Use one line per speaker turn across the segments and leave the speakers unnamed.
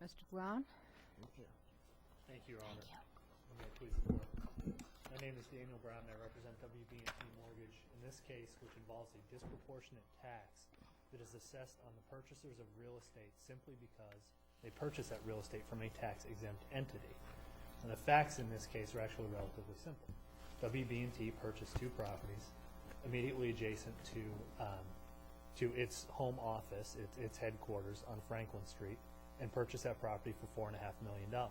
Mr. Brown?
Thank you, Your Honor. May I please report? My name is Daniel Brown, and I represent WB&T Mortgage. In this case, which involves a disproportionate tax that is assessed on the purchasers of real estate simply because they purchase that real estate from a tax-exempt entity. And the facts in this case are actually relatively simple. WB&T purchased two properties immediately adjacent to its home office, its headquarters on Franklin Street, and purchased that property for $4.5 million.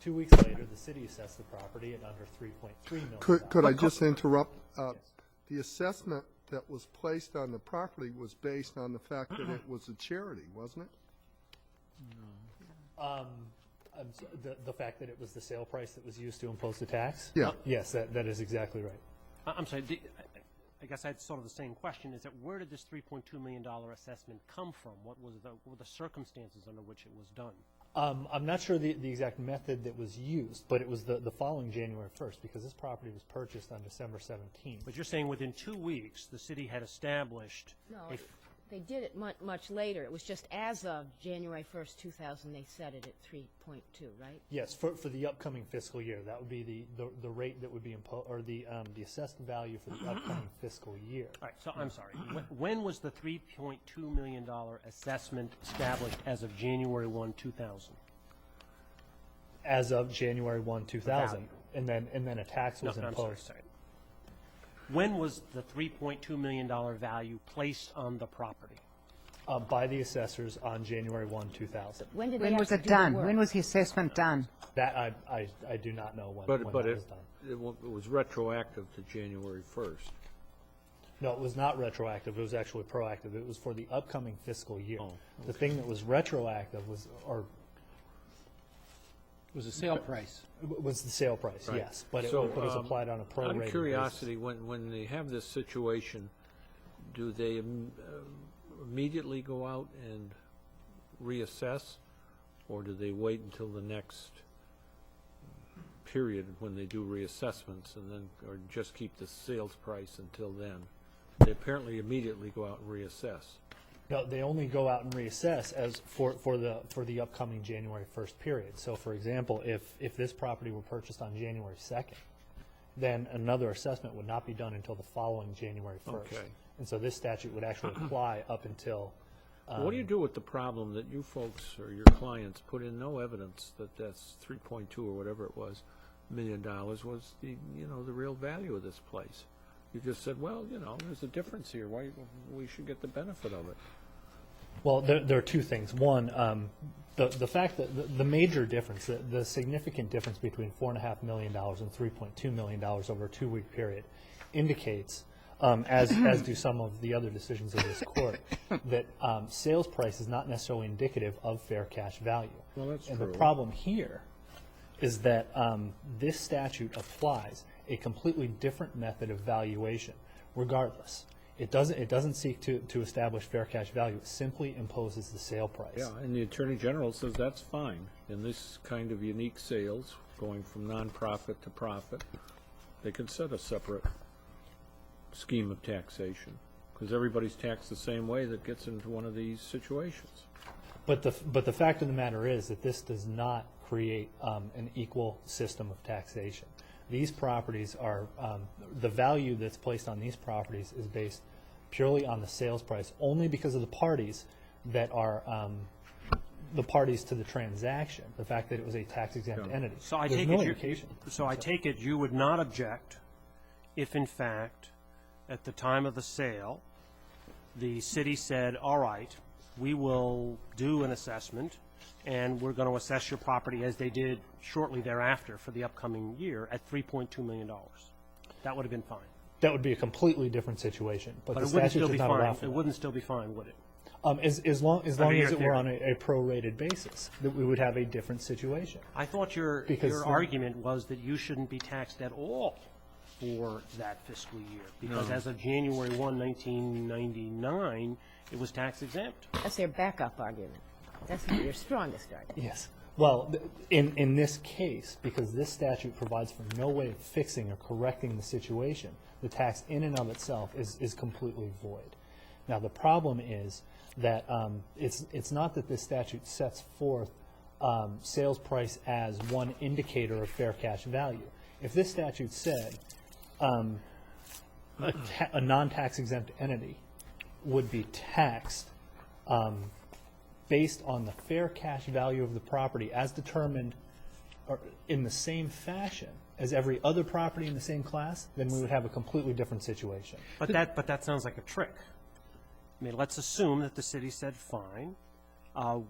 2 weeks later, the city assessed the property at under $3.3 million.
Could I just interrupt?
Yes.
The assessment that was placed on the property was based on the fact that it was a charity, wasn't it?
The fact that it was the sale price that was used to impose the tax?
Yeah.
Yes, that is exactly right.
I'm sorry, I guess I had sort of the same question, is that where did this $3.2 million assessment come from? What were the circumstances under which it was done?
I'm not sure the exact method that was used, but it was the following January 1st, because this property was purchased on December 17th.
But you're saying within 2 weeks, the city had established
No,
a
they did it much later. It was just as of January 1st, 2000, they set it at 3.2, right?
Yes, for the upcoming fiscal year. That would be the rate that would be imposed, or the assessed value for the upcoming fiscal year.
All right, so I'm sorry. When was the $3.2 million assessment established as of January 1, 2000?
As of January 1, 2000,
value.
and then a tax was
I'm
imposed.
sorry. When was the $3.2 million value placed on the property?
By the assessors on January 1, 2000.
When did they
When was
actually
it
do the
done?
work?
When was the assessment done?
That I do not know when
But
that
it
was done.
it was retroactive to January 1st.
No, it was not retroactive. It was actually proactive. It was for the upcoming fiscal year.
Oh,
The thing that was retroactive was
Was the sale price.
was the sale price,
Right.
yes, but it
So,
was applied on a prorated
Out
basis.
of curiosity, when they have this situation, do they immediately go out and reassess, or do they wait until the next period when they do reassessments, and then, or just keep the sales price until then? They apparently immediately go out and reassess.
No, they only go out and reassess as for the upcoming January 1st period. So, for example, if this property were purchased on January 2nd, then another assessment would not be done until the following January 1st.
Okay.
And so this statute would actually apply up until.
What do you do with the problem that you folks or your clients put in no evidence that that's 3.2 or whatever it was $1 million was the the real value of this place? You just said, well, there's a difference here. Why we should get the benefit of it?
Well, there are two things. One, the fact that the major difference, the significant difference between $4.5 million and $3.2 million over a 2-week period indicates, as do some of the other decisions of this court, that sales price is not necessarily indicative of fair cash value.
Well, that's
and
true.
the problem here is that this statute applies a completely different method of valuation, regardless. It doesn't seek to establish fair cash value. It simply imposes the sale price.
Yeah, and the Attorney General says that's fine. In this kind of unique sales, going from nonprofit to profit, they can set a separate scheme of taxation, because everybody's taxed the same way that gets into one of these situations.
But the fact of the matter is that this does not create an equal system of taxation. These properties are, the value that's placed on these properties is based purely on the sales price, only because of the parties that are the parties to the transaction, the fact that it was a tax-exempt
Yeah.
entity.
So I
There's
take
no
it
indication.
I take it you would not object if, in fact, at the time of the sale, the city said, all right, we will do an assessment, and we're going to assess your property as they did shortly thereafter for the upcoming year at $3.2 million. That would have been fine.
That would be a completely different situation. But the
But it wouldn't
statute
still
does
be
not allow
fine.
for
It
that.
wouldn't still be fine, would it?
As long as
your
it were
theory.
on a prorated basis, that we would have a different situation.
I thought your
Because
argument was that you shouldn't be taxed at all for that fiscal year, because as of January 1, 1999, it was tax exempt.
That's their backup argument. That's not your strongest argument.
Yes. Well, in this case, because this statute provides for no way of fixing or correcting the situation, the tax in and of itself is completely void. Now, the problem is that it's not that this statute sets forth
sales price as one indicator of fair cash value. If this statute said a non-tax exempt entity would be taxed based on the fair cash value of the property as determined or in the same fashion as every other property in the same class, then we would have a completely different situation.
But that sounds like a trick. I mean, let's assume that the city said, fine,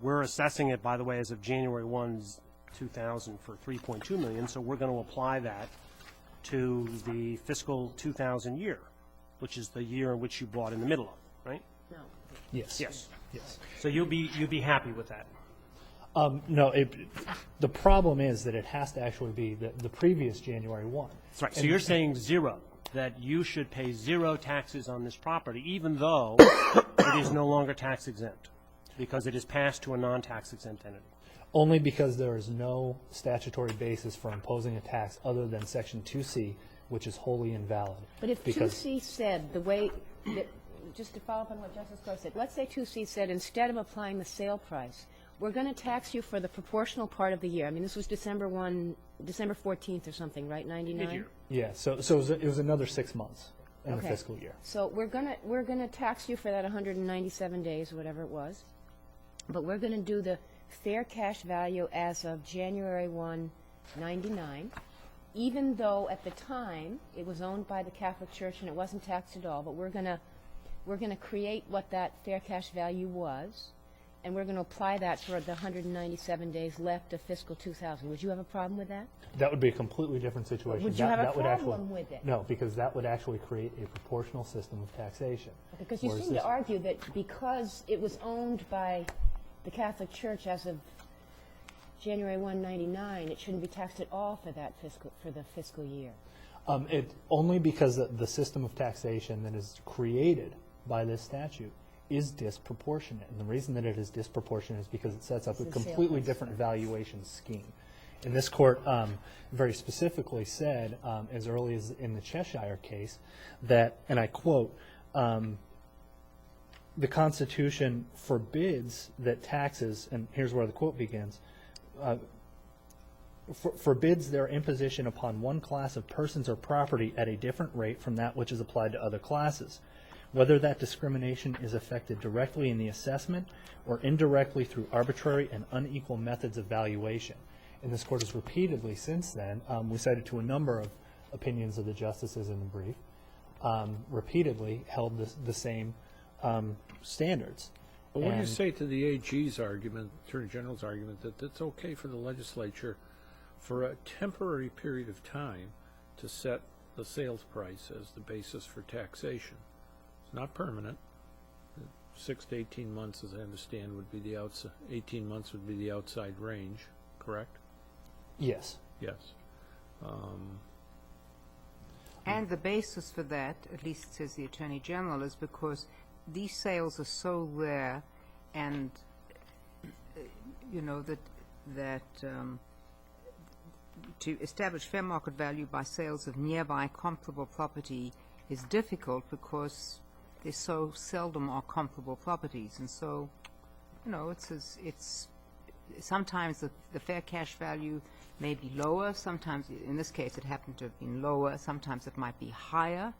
we're assessing it, by the way, as of January 1, 2000 for $3.2 million, so we're going to apply that to the fiscal 2000 year, which is the year in which you bought in the middle of, right?
No.
Yes.
Yes.
Yes.
So you'd be happy with that?
No, the problem is that it has to actually be the previous January 1.
That's right. So you're saying zero, that you should pay zero taxes on this property, even though it is no longer tax exempt, because it is passed to a non-tax exempt entity.
Only because there is no statutory basis for imposing a tax other than Section 2C, which is wholly invalid.
But if
Because-
2C said the way, that, just to follow up on what Justice Crowe said, let's say 2C said instead of applying the sale price, we're going to tax you for the proportional part of the year. I mean, this was December 14th or something, right, 99?
Mid-year.
Yeah, so it was another 6 months in the
Okay.
fiscal year.
So we're gonna tax you for that 197 days, whatever it was, but we're gonna do the fair cash value as of January 1, 99, even though at the time it was owned by the Catholic Church and it wasn't taxed at all. But we're gonna create what that fair cash value was, and we're gonna apply that for the 197 days left of fiscal 2000. Would you have a problem with that?
That would be a completely different situation.
Would you have a
That would actually-
problem with it?
No, because that would actually create a proportional system of taxation.
Because you
Whereas
seem
this-
to argue that because it was owned by the Catholic Church as of January 1, 99, it shouldn't be taxed at all for the fiscal year.
Only because the system of taxation that is created by this statute is disproportionate. And the reason that it is disproportionate is because it sets up a
It's a sale
completely
price.
different valuation scheme. And this court very specifically said, as early as in the Cheshire case, that, and I quote, the Constitution forbids that taxes, and here's where the quote begins, forbids their imposition upon one class of persons or property at a different rate from that which is applied to other classes, whether that discrimination is effected directly in the assessment or indirectly through arbitrary and unequal methods of valuation. And this court has repeatedly since then, we cited to a number of opinions of the justices in the brief, repeatedly held the same standards.
But what do you
And-
say to the AG's argument, Attorney General's argument, that it's okay for the legislature for a temporary period of time to set the sales price as the basis for taxation? It's not permanent. 6 to 18 months, as I understand, would be the outside, 18 months would be the outside range, correct?
Yes.
Yes.
And the basis for that, at least says the Attorney General, is because these sales are so rare, and that to establish fair market value by sales of nearby comparable property is difficult because there so seldom are comparable properties, and so it's sometimes the fair cash value may be lower. Sometimes, in this case, it happened to have been lower. Sometimes it might be higher.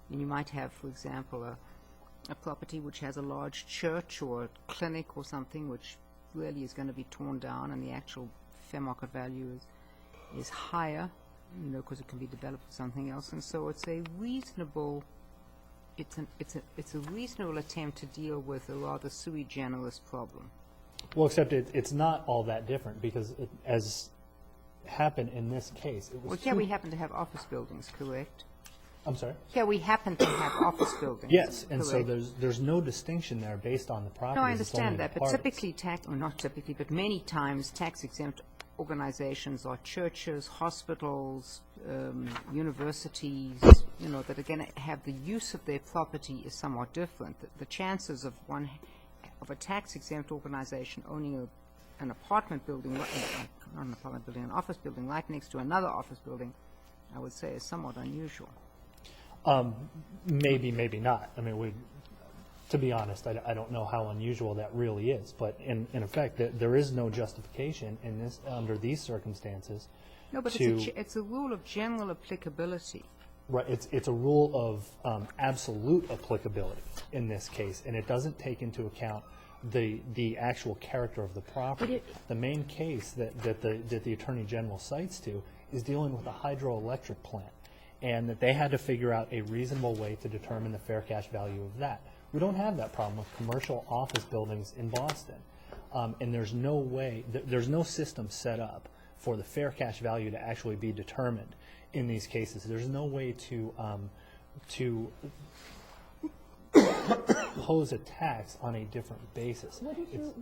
And you might have, for example, a property which has a large church or a clinic or something which really is going to be torn down, and the actual fair market value is higher, because it can be developed for something else. And so it's a reasonable attempt to deal with a rather sui generis problem.
Well, except it's not all that different, because as happened in this case, it was
Well, here we happen to have office buildings, correct?
I'm sorry?
Here we happen to have office buildings.
Yes, and so
correct?
there's no distinction there based on the property.
No, I understand that, but typically not typically, but many times tax-exempt organizations are churches, hospitals, universities, that are going to have the use of their property is somewhat different. The chances of a tax-exempt organization owning an apartment building, not an apartment building, an office building right next to another office building, I would say is somewhat unusual.
Maybe, maybe not. I mean, To be honest, I don't know how unusual that really is, but in effect, there is no justification in this, under these circumstances.
No, but it's a rule of general applicability.
Right, it's a rule of absolute applicability in this case, and it doesn't take into account the actual character of the property. The main case that the Attorney General cites to is dealing with a hydroelectric plant, and that they had to figure out a reasonable way to determine the fair cash value of that. We don't have that problem with commercial office buildings in Boston, and there's no way, there's no system set up for the fair cash value to actually be determined in these cases. There's no way to pose a tax on a different basis.
What if you,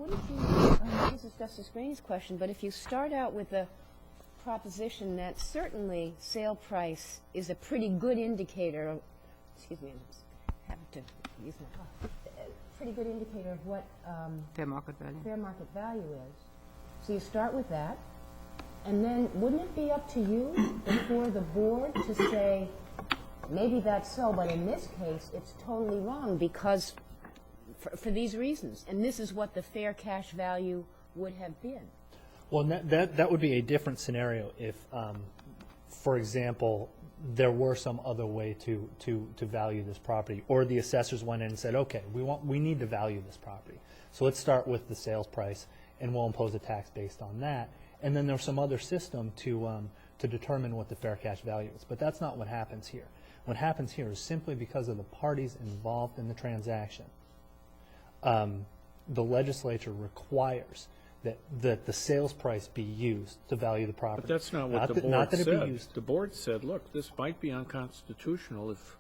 this is Justice Green's question, but if you start out with the proposition that certainly sale price is a pretty good indicator of, excuse me, I'm just having to use my, pretty good indicator of what
Fair market value.
fair market value is. So you start with that, and then wouldn't it be up to you before the board to say, maybe that's so, but in this case, it's totally wrong because for these reasons, and this is what the fair cash value would have been?
Well, that would be a different scenario if, for example, there were some other way to value this property, or the assessors went in and said, okay, we need to value this property, so let's start with the sales price, and we'll impose a tax based on that, and then there's some other system to determine what the fair cash value is. But that's not what happens here. What happens here is simply because of the parties involved in the transaction, the legislature requires that the sales price be used to value the property.
But that's not what the board said. The board said, look, this might be unconstitutional if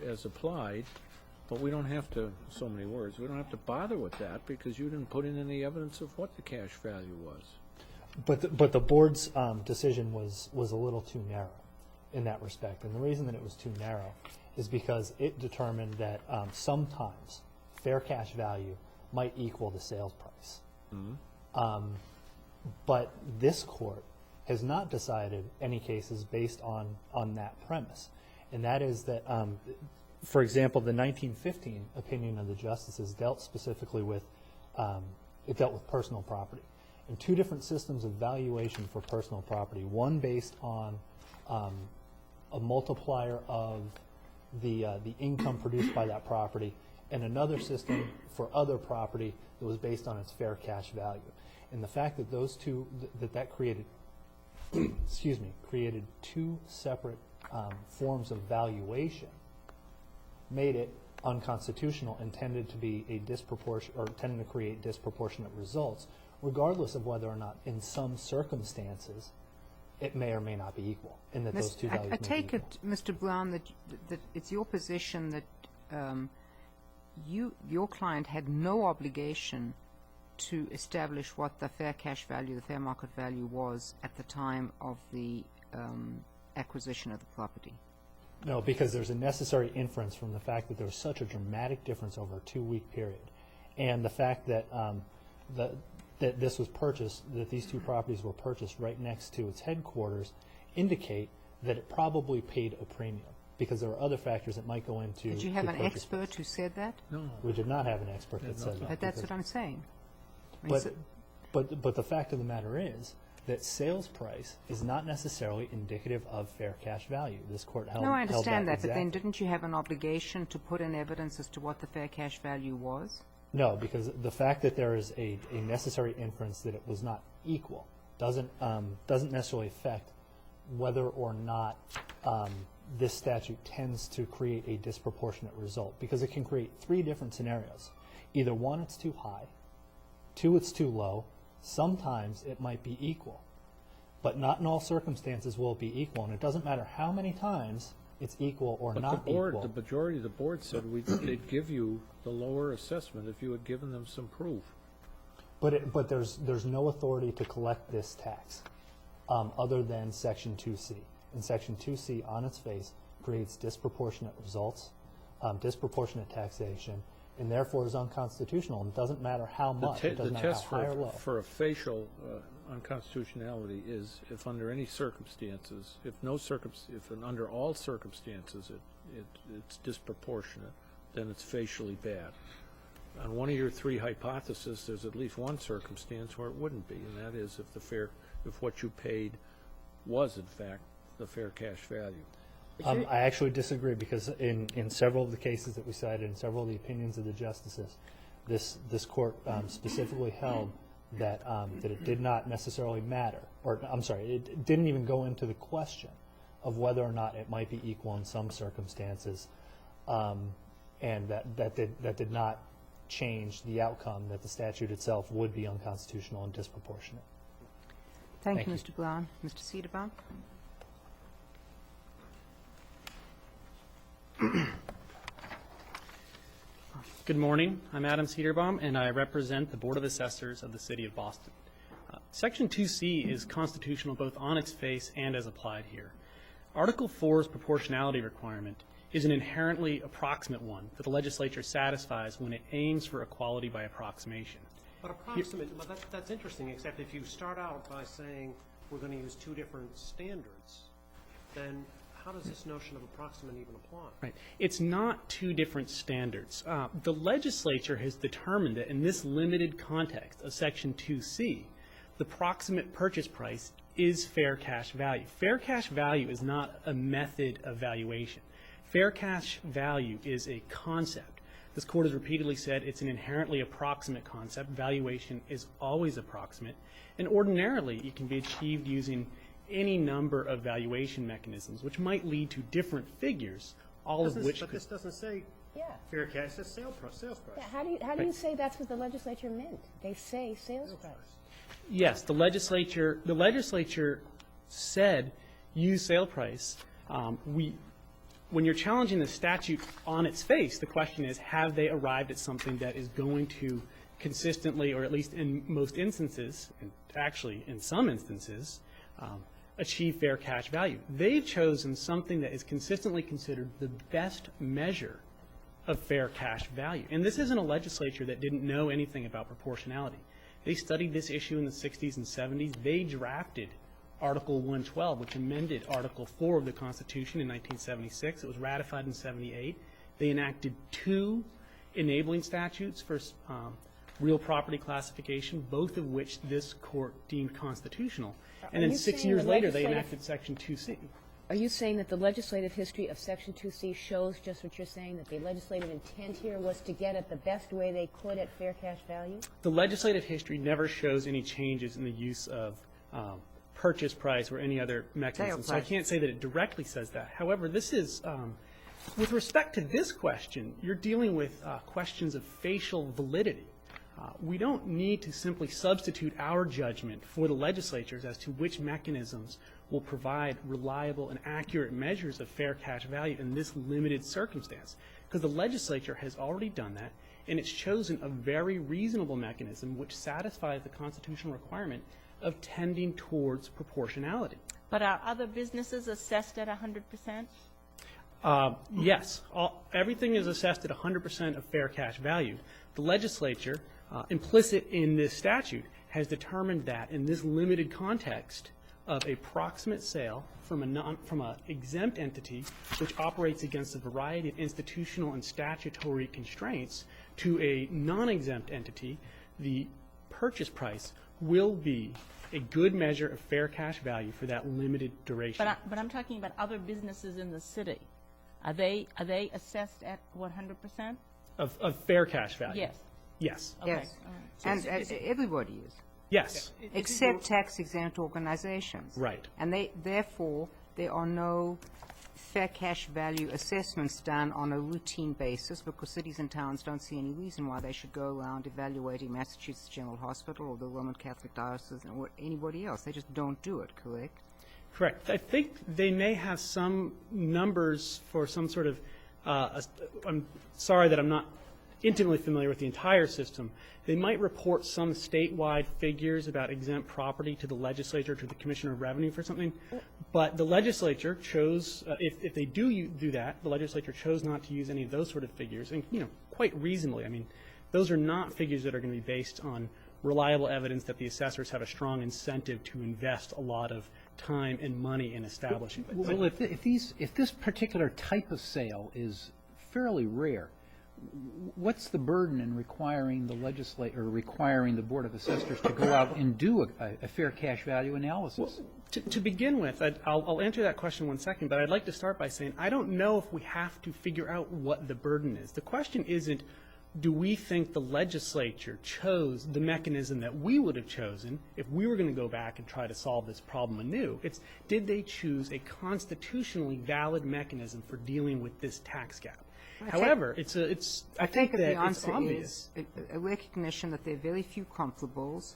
as applied, but we don't have to, so many words, we don't have to bother with that because you didn't put in any evidence of what the cash value was.
But the board's decision was a little too narrow in that respect. And the reason that it was too narrow is because it determined that sometimes fair cash value might equal the sales price. But this court has not decided any cases based on that premise. And that is that, for example, the 1915 opinion of the justices dealt specifically with, it dealt with personal property. And two different systems of valuation for personal property, one based on a multiplier of the income produced by that property, and another system for other property that was based on its fair cash value. And the fact that those two, that created, excuse me, created two separate forms of valuation made it unconstitutional and tended to be a tended to create disproportionate results, regardless of whether or not in some circumstances it may or may not be equal, and that those two values may be equal.
I take it, Mr. Brown, that it's your position that your client had no obligation to establish what the fair cash value, the fair market value was at the time of the acquisition of the property.
No, because there's a necessary inference from the fact that there was such a dramatic difference over a 2-week period, and the fact that that this was purchased, that these two properties were purchased right next to its headquarters, indicate that it probably paid a premium, because there are other factors that might go into.
Did you have
the
an
purchase
expert
price.
who said that?
No.
We did not have an expert that said that.
But that's what I'm saying. I mean,
But the fact of the matter is that sales price is not necessarily indicative of fair cash value. This court held
no, I understand that, but then
exactly.
didn't you have an obligation to put in evidence as to what the fair cash value was?
No, because the fact that there is a necessary inference that it was not equal doesn't necessarily affect whether or not this statute tends to create a disproportionate result, because it can create 3 different scenarios. Either 1, it's too high, 2, it's too low, sometimes it might be equal, but not in all circumstances will it be equal, and it doesn't matter how many times it's equal or
But
not
the board,
equal.
the majority of the board said they'd give you the lower assessment if you had given them some proof.
But there's no authority to collect this tax other than Section 2C. And Section 2C on its face creates disproportionate results, disproportionate taxation, and therefore is unconstitutional. And it doesn't matter how much. It doesn't matter how high or low.
The test for a facial unconstitutionality is if under any circumstances, if under all circumstances it's disproportionate, then it's facially bad. On one of your three hypotheses, there's at least one circumstance where it wouldn't be, and that is if what you paid was in fact the fair cash value.
I actually disagree, because in several of the cases that we cited, in several of the opinions of the justices, this court specifically held that it did not necessarily matter, or I'm sorry, it didn't even go into the question of whether or not it might be equal in some circumstances, and that did not change the outcome, that the statute itself would be unconstitutional and disproportionate.
Thank you,
Thank
Mr. Brown. Mr. Cedarbaum?
Good morning. I'm Adam Cedarbaum, and I represent the Board of Assessors of the City of Boston. Section 2C is constitutional both on its face and as applied here. Article 4's proportionality requirement is an inherently approximate one that the legislature satisfies when it aims for equality by approximation.
But approximate, but that's interesting, except if you start out by saying we're going to use two different standards, then how does this notion of approximate even apply?
Right. It's not two different standards. The legislature has determined that in this limited context of Section 2C, the proximate purchase price is fair cash value. Fair cash value is not a method of valuation. Fair cash value is a concept. This court has repeatedly said it's an inherently approximate concept. Valuation is always approximate, and ordinarily it can be achieved using any number of valuation mechanisms, which might lead to different figures, all of which
But this doesn't say
Yeah.
fair cash, it says sales price.
Yeah, how do you say that's what the legislature meant? They say sales price.
Yes, the legislature said use sale price. When you're challenging the statute on its face, the question is, have they arrived at something that is going to consistently, or at least in most instances, and actually in some instances, achieve fair cash value? They've chosen something that is consistently considered the best measure of fair cash value. And this isn't a legislature that didn't know anything about proportionality. They studied this issue in the 60s and 70s. They drafted Article 112, which amended Article 4 of the Constitution in 1976. It was ratified in 78. They enacted two enabling statutes for real property classification, both of which this court deemed constitutional. And then 6 years later, they enacted Section 2C.
Are you saying that the legislative history of Section 2C shows just what you're saying, that the legislative intent here was to get at the best way they could at fair cash value?
The legislative history never shows any changes in the use of purchase price or any other mechanism. So I can't say that it directly says that. However, this is, with respect to this question, you're dealing with questions of facial validity. We don't need to simply substitute our judgment for the legislatures as to which mechanisms will provide reliable and accurate measures of fair cash value in this limited circumstance, because the legislature has already done that, and it's chosen a very reasonable mechanism which satisfies the constitutional requirement of tending towards proportionality.
But are other businesses assessed at 100%?
Yes. Everything is assessed at 100% of fair cash value. The legislature, implicit in this statute, has determined that in this limited context of a proximate sale from a exempt entity which operates against a variety of institutional and statutory constraints to a non-exempt entity, the purchase price will be a good measure of fair cash value for that limited duration.
But I'm talking about other businesses in the city. Are they assessed at 100%?
Of fair cash value?
Yes.
Yes.
Okay.
Yes. And everybody is,
Yes.
except tax-exempt organizations.
Right.
And therefore, there are no fair cash value assessments done on a routine basis, because cities and towns don't see any reason why they should go around evaluating Massachusetts General Hospital or the Roman Catholic Diocese or anybody else. They just don't do it, correct?
Correct. I think they may have some numbers for some sort of, I'm sorry that I'm not intimately familiar with the entire system. They might report some statewide figures about exempt property to the legislature, to the Commissioner of Revenue for something, but the legislature chose, if they do that, the legislature chose not to use any of those sort of figures, and, quite reasonably. I mean, those are not figures that are going to be based on reliable evidence that the assessors have a strong incentive to invest a lot of time and money in establishing.
Well, if this particular type of sale is fairly rare, what's the burden in requiring the requiring the Board of Assessors to go out and do a fair cash value analysis?
To begin with, I'll answer that question in 1 second, but I'd like to start by saying I don't know if we have to figure out what the burden is. The question isn't, do we think the legislature chose the mechanism that we would have chosen if we were going to go back and try to solve this problem anew? It's, did they choose a constitutionally valid mechanism for dealing with this tax gap? However, I think that
the
it's
answer
obvious.
is a recognition that there are very few comparables,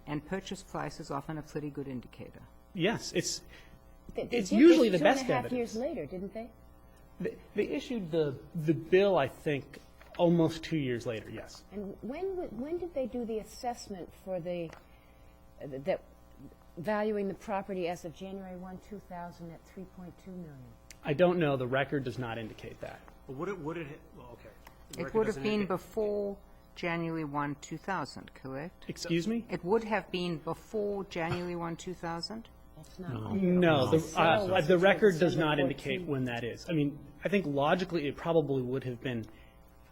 and purchase price is often a pretty good indicator.
Yes, it's
They
usually
did
the
this
best
2.5
evidence.
years later, didn't they?
They issued the bill, I think, almost 2 years later, yes.
And when did they do the assessment for the, that valuing the property as of January 1, 2000 at $3.2 million?
I don't know. The record does not indicate that.
But would it, well, okay. The
It
record
would have
doesn't
been
indicate-
before January 1, 2000, correct?
Excuse me?
It would have been before January 1, 2000?
That's not.
No, the record does
December
not indicate
14.
when that is. I mean, I think logically it probably would have been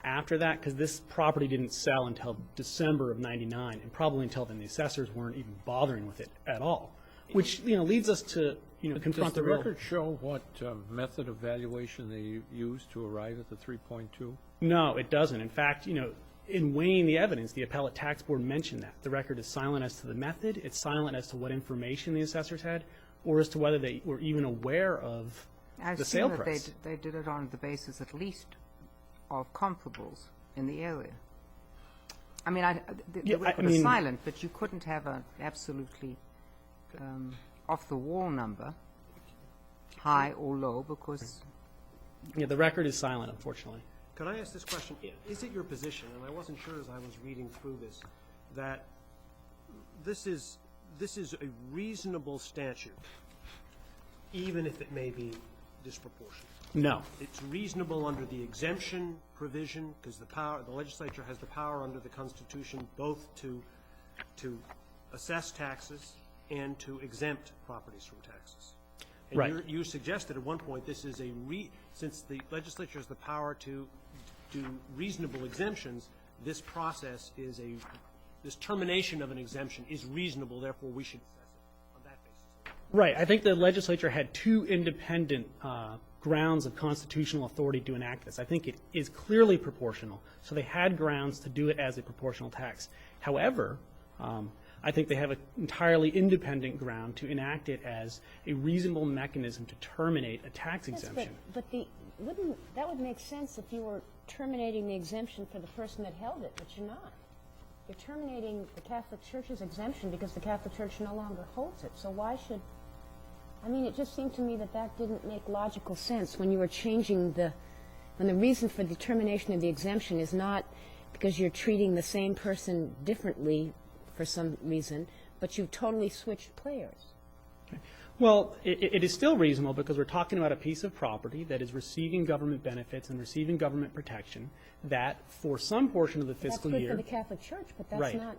after that, because this property didn't sell until December of '99, and probably until then the assessors weren't even bothering with it at all, which, leads us to, confront
Does the
the real.
record show what method of valuation they used to arrive at the 3.2?
No, it doesn't. In fact, in weighing the evidence, the appellate tax board mentioned that. The record is silent as to the method, it's silent as to what information the assessors had, or as to whether they were even aware of
I've
the
seen
sale
that
price.
they did it on the basis at least of comparables in the area. I mean, the
Yeah,
record
I
is
mean-
silent, but you couldn't have an absolutely off-the-wall number, high or low, because
Yeah, the record is silent, unfortunately.
Could I ask this question? Is it your position, and I wasn't sure as I was reading through this, that this is a reasonable statute, even if it may be disproportionate?
No.
It's reasonable under the exemption provision, because the legislature has the power under the Constitution both to assess taxes and to exempt properties from taxes. And
Right.
you suggested at one point this is since the legislature has the power to do reasonable exemptions, this process this termination of an exemption is reasonable, therefore we should assess it on that basis.
Right. I think the legislature had two independent grounds of constitutional authority to enact this. I think it is clearly proportional, so they had grounds to do it as a proportional tax. However, I think they have an entirely independent ground to enact it as a reasonable mechanism to terminate a tax
Yes,
exemption.
but that would make sense if you were terminating the exemption for the person that held it, but you're not. You're terminating the Catholic Church's exemption because the Catholic Church no longer holds it. So why should, it just seemed to me that didn't make logical sense when you were changing when the reason for the termination of the exemption is not because you're treating the same person differently for some reason, but you've totally switched players.
Well, it is still reasonable because we're talking about a piece of property that is receiving government benefits and receiving government protection that, for some portion of the fiscal
That's good
year,
for the Catholic Church, but that's
Right.
not.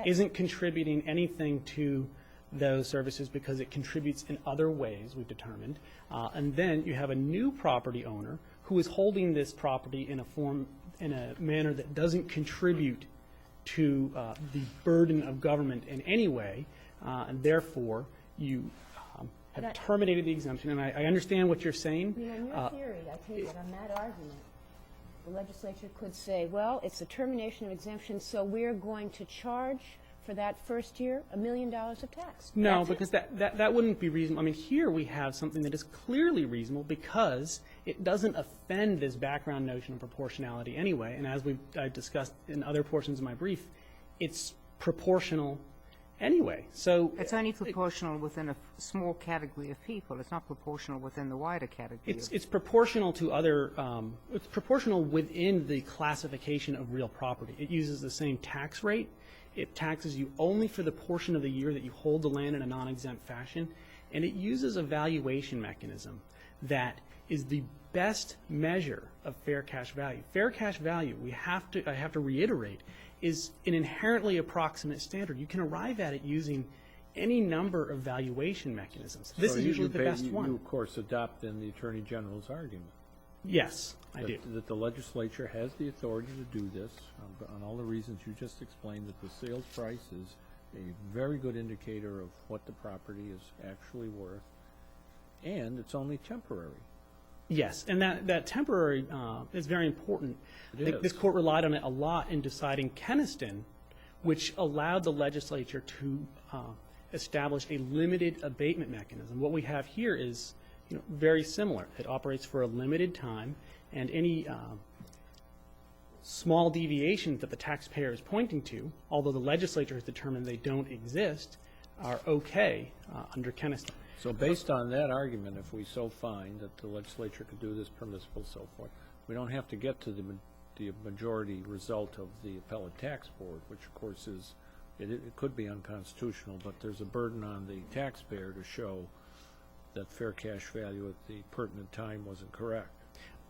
isn't contributing anything to those services because it contributes in other ways, we've determined. And then you have a new property owner who is holding this property in a manner that doesn't contribute to the burden of government in any way, and therefore you have terminated the exemption. And I understand what you're saying.
In your theory, I take it on that argument, the legislature could say, well, it's a termination of exemption, so we're going to charge for that first year $1 million of tax.
No,
That's it.
because that wouldn't be reasonable. I mean, here we have something that is clearly reasonable because it doesn't offend this background notion of proportionality anyway. And as I've discussed in other portions of my brief, it's proportional anyway. So
it's only proportional within a small category of people. It's not proportional within the wider category.
it's proportional to other. It's proportional within the classification of real property. It uses the same tax rate. It taxes you only for the portion of the year that you hold the land in a non-exempt fashion, and it uses a valuation mechanism that is the best measure of fair cash value. Fair cash value, I have to reiterate, is an inherently approximate standard. You can arrive at it using any number of valuation mechanisms. This is usually the best one.
You, of course, adopt then the Attorney General's argument.
Yes, I do.
That the legislature has the authority to do this, on all the reasons you just explained, that the sales price is a very good indicator of what the property is actually worth, and it's only temporary.
Yes, and that temporary is very important. This court relied on it a lot in deciding Keniston, which allowed the legislature to establish a limited abatement mechanism. What we have here is very similar. It operates for a limited time, and any small deviations that the taxpayer is pointing to, although the legislature has determined they don't exist, are okay under Keniston.
So based on that argument, if we so find that the legislature could do this permissible, so forth, we don't have to get to the majority result of the appellate tax board, which of course is, it could be unconstitutional, but there's a burden on the taxpayer to show that fair cash value at the pertinent time wasn't correct.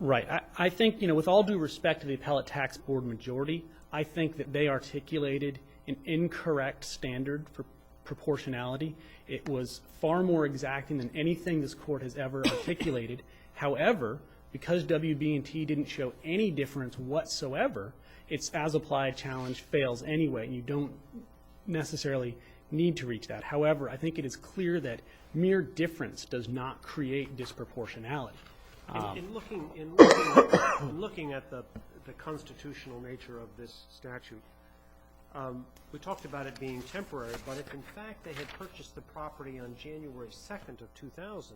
Right. I think, with all due respect to the appellate tax board majority, I think that they articulated an incorrect standard for proportionality. It was far more exacting than anything this court has ever articulated. However, because WB&T didn't show any difference whatsoever, its as-applied challenge fails anyway, and you don't necessarily need to reach that. However, I think it is clear that mere difference does not create disproportionality.
In looking at the constitutional nature of this statute, we talked about it being temporary, but if in fact they had purchased the property on January 2nd of 2000,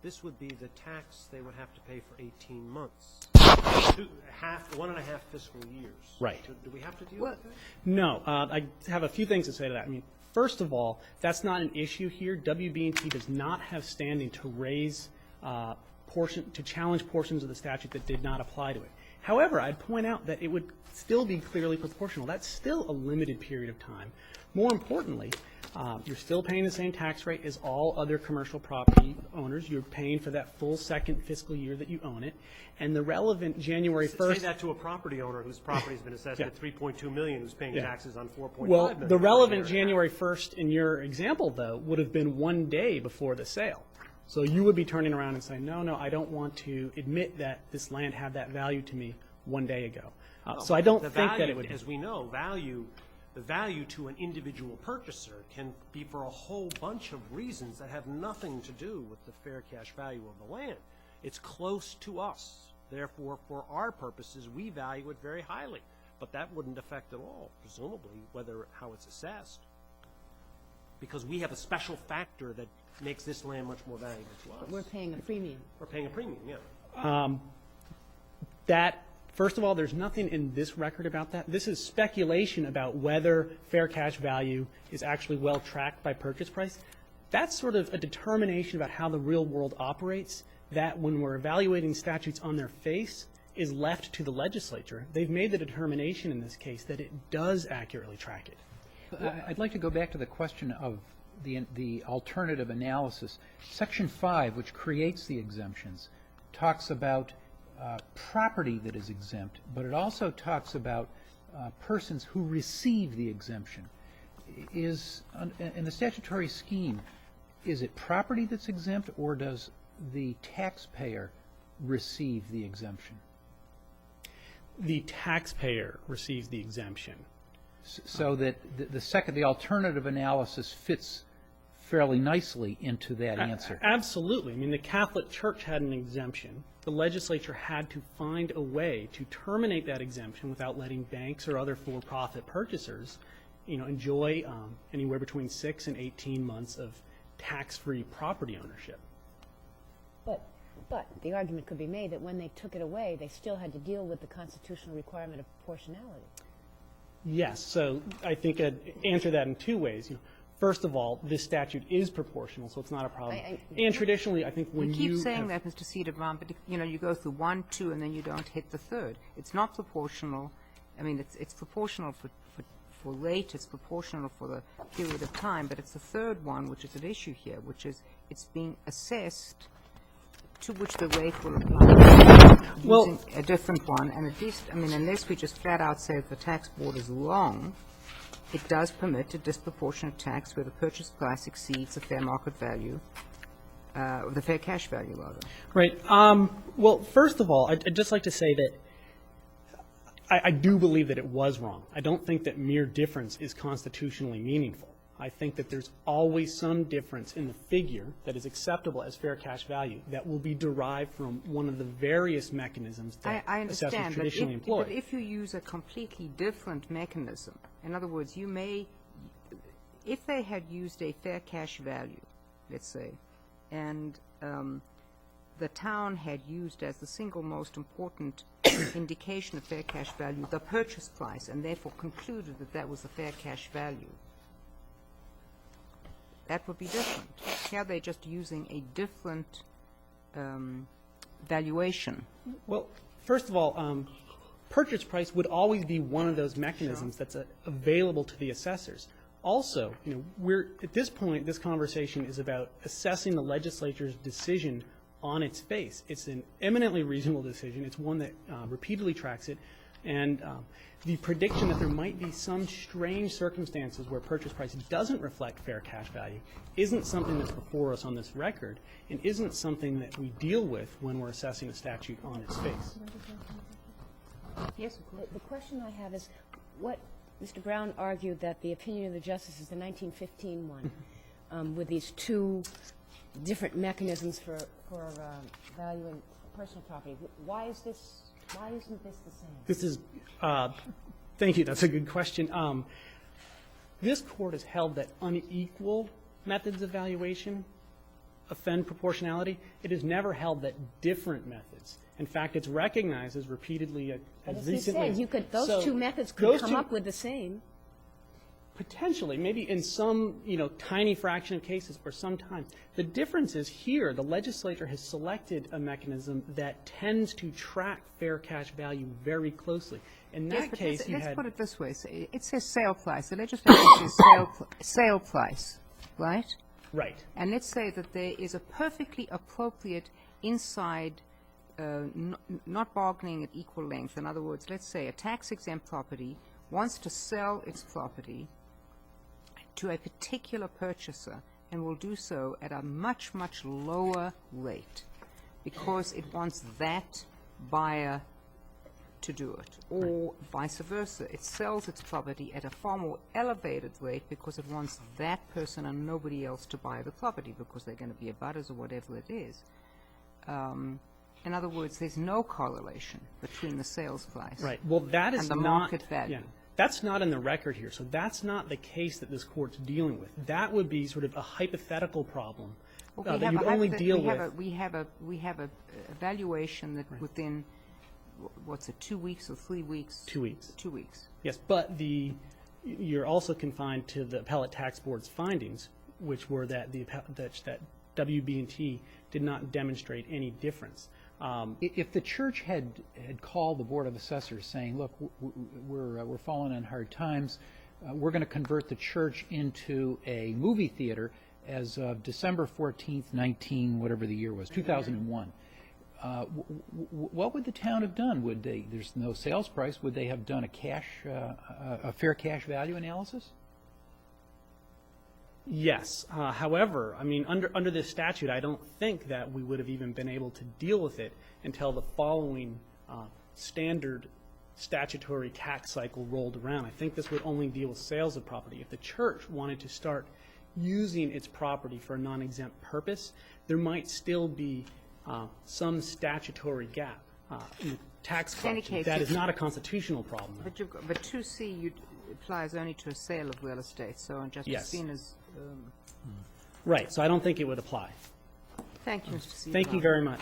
this would be the tax they would have to pay for 18 months. 1.5 fiscal years.
Right.
Do we have to deal with that?
No. I have a few things to say to that. First of all, that's not an issue here. WB&T does not have standing to raise to challenge portions of the statute that did not apply to it. However, I'd point out that it would still be clearly proportional. That's still a limited period of time. More importantly, you're still paying the same tax rate as all other commercial property owners. You're paying for that full second fiscal year that you own it. And the relevant January 1st...
Say that to a property owner whose property has been assessed at $3.2 million, who's paying taxes on $4.5 million.
Well, the relevant January 1st in your example, though, would have been one day before the sale. So you would be turning around and saying, no, I don't want to admit that this land had that value to me one day ago. So I don't think that it would...
As we know, the value to an individual purchaser can be for a whole bunch of reasons that have nothing to do with the fair cash value of the land. It's close to us. Therefore, for our purposes, we value it very highly. But that wouldn't affect at all, presumably, how it's assessed. Because we have a special factor that makes this land much more valuable to us.
But we're paying a premium.
We're paying a premium, yeah.
First of all, there's nothing in this record about that. This is speculation about whether fair cash value is actually well tracked by purchase price. That's sort of a determination about how the real world operates that when we're evaluating statutes on their face is left to the legislature. They've made the determination in this case that it does accurately track it.
I'd like to go back to the question of the alternative analysis. Section 5, which creates the exemptions, talks about property that is exempt, but it also talks about persons who receive the exemption. In the statutory scheme, is it property that's exempt, or does the taxpayer receive the exemption?
The taxpayer receives the exemption.
So that the alternative analysis fits fairly nicely into that answer.
Absolutely. The Catholic Church had an exemption. The legislature had to find a way to terminate that exemption without letting banks or other for-profit purchasers, enjoy anywhere between 6 and 18 months of tax-free property ownership.
But the argument could be made that when they took it away, they still had to deal with the constitutional requirement of proportionality.
Yes. So I think I'd answer that in two ways. First of all, this statute is proportional, so it's not a problem. And traditionally, I think when you
keep saying that, Mr. Cederbaum, but you go through 1, 2, and then you don't hit the third. It's not proportional. It's proportional for rate. It's proportional for the period of time. But it's the third one which is at issue here, which is it's being assessed to which the rate will apply using a different one. And at least, unless we just flat out say if the tax board is wrong, it does permit a disproportionate tax where the purchase price exceeds the fair market value the fair cash value, rather.
Right. Well, first of all, I'd just like to say that I do believe that it was wrong. I don't think that mere difference is constitutionally meaningful. I think that there's always some difference in the figure that is acceptable as fair cash value that will be derived from one of the various mechanisms that
I
assessors
understand,
traditionally employ.
but if you use a completely different mechanism, in other words, you may, if they had used a fair cash value, let's say, and the town had used as the single most important indication of fair cash value the purchase price, and therefore concluded that that was the fair cash value, that would be different. Here they're just using a different valuation.
Well, first of all, purchase price would always be one of those mechanisms that's available to the assessors. Also, we're at this point, this conversation is about assessing the legislature's decision on its face. It's an eminently reasonable decision. It's one that repeatedly tracks it. And the prediction that there might be some strange circumstances where purchase price doesn't reflect fair cash value isn't something that's before us on this record and isn't something that we deal with when we're assessing a statute on its face.
Yes, of course.
The question I have is, what Mr. Brown argued that the opinion of the justice is the 1915 one, with these two different mechanisms for valuing personal property. Why isn't this the same?
This is, thank you, that's a good question. This court has held that unequal methods of valuation offend proportionality. It has never held that different methods. In fact, it's recognized as repeatedly as recently.
As you said, those two methods could come up with the same.
Potentially, maybe in some, tiny fraction of cases or sometimes. The difference is here, the legislature has selected a mechanism that tends to track fair cash value very closely. In that case,
let's put it this way. It says sale price. The legislature says sale price, right?
Right.
And let's say that there is a perfectly appropriate inside, not bargaining at equal length. In other words, let's say a tax-exempt property wants to sell its property to a particular purchaser and will do so at a much, much lower rate because it wants that buyer to do it, or vice versa. It sells its property at a far more elevated rate because it wants that person and nobody else to buy the property because they're going to be abutters or whatever it is. In other words, there's no correlation between the sales price
Right. Well, that is
and the
not,
market value.
Yeah, that's not in the record here. So that's not the case that this court's dealing with. That would be sort of a hypothetical problem
Well,
that you'd only deal with.
We have a evaluation that within, what's it, 2 weeks or 3 weeks?
2 weeks.
2 weeks.
Yes, but you're also confined to the appellate tax board's findings, which were that that WB&T did not demonstrate any difference.
If the church had called the Board of Assessors saying, look, we're falling on hard times, we're going to convert the church into a movie theater as of December 14th, 2001, what would the town have done? Would they, there's no sales price, would they have done a fair cash value analysis?
Yes. However, I mean, under this statute, I don't think that we would have even been able to deal with it until the following standard statutory tax cycle rolled around. I think this would only deal with sales of property. If the church wanted to start using its property for a non-exempt purpose, there might still be some statutory gap in the tax collection. That is not a constitutional problem.
But 2C applies only to a sale of real estate, so just
Yes.
seen as...
Right, so I don't think it would apply.
Thank you, Mr. Seaborn.
Thank you very much.